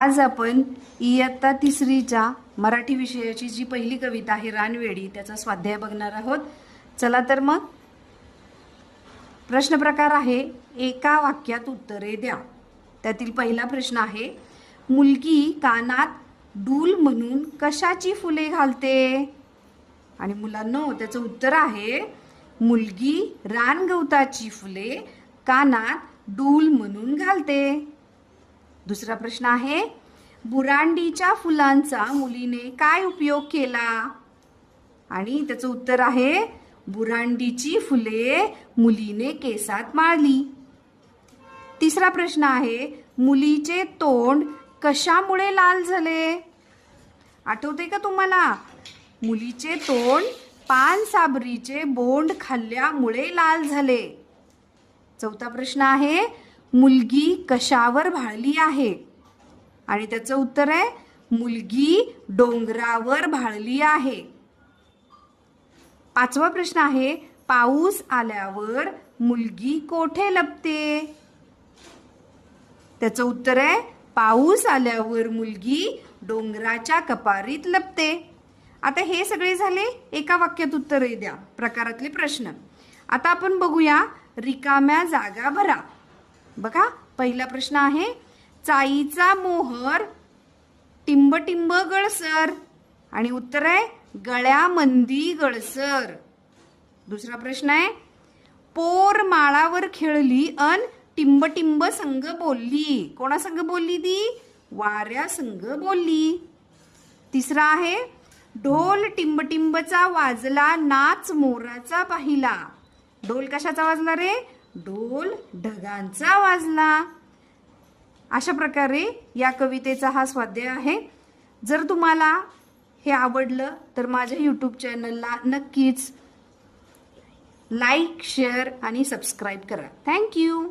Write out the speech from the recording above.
आज आपण इयत्ता तिसरीच्या मराठी विषयाची जी पहिली कविता आहे रानवेडी त्याचा स्वाध्याय बघणार आहोत. चला तर मग प्रश्न प्रकार आहे एका वाक्यात उत्तरे द्या. त्यातील पहिला प्रश्न आहे मुलगी कानात डूल म्हणून कशाची फुले घालते. आणि मुलांनो त्याचं उत्तर आहे मुलगी रानगवताची फुले कानात डूल म्हणून घालते. दुसरा प्रश्न आहे बुरांडीच्या फुलांचा मुलीने काय उपयोग केला. आणि त्याचं उत्तर आहे बुरांडीची फुले मुलीने केसात माळली. तिसरा प्रश्न आहे मुलीचे तोंड कशामुळे लाल झाले. आठवते का तुम्हाला. मुलीचे तोंड पान साबरीचे बोंड खाल्ल्यामुळे लाल झाले. चौथा प्रश्न आहे मुलगी कशावर भाळली आहे. आणि त्याचं उत्तर आहे मुलगी डोंगरावर भाळली आहे. पाचवा प्रश्न आहे पाऊस आल्यावर मुलगी कोठे लपते. त्याचं उत्तर आहे पाऊस आल्यावर मुलगी डोंगराच्या कपारीत लपते. आता हे सगळे झाले एका वाक्यात उत्तरे द्या प्रकारातले प्रश्न. आता आपण बघूया रिकाम्या जागा भरा. बघा पहिला प्रश्न आहे चाईचा मोहर टिंब टिंब गळसर. आणि उत्तर आहे गळ्यामंदी गळसर. दुसरा प्रश्न आहे पोर माळावर खेळली अन टिंब टिंब संग बोलली. कोणा संग बोलली ती. वाऱ्या संग बोलली. तिसरा आहे ढोल टिंब टिंबचा वाजला नाच मोराचा पाहिला. ढोल कशाचा वाजला रे. ढोल ढगांचा वाजला. अशा प्रकारे या कवितेचा हा स्वाध्याय आहे. जर तुम्हाला हे आवडलं तर माझ्या यूट्यूब चॅनलला नक्कीच लाईक शेअर आणि सबस्क्राईब करा. थँक्यू.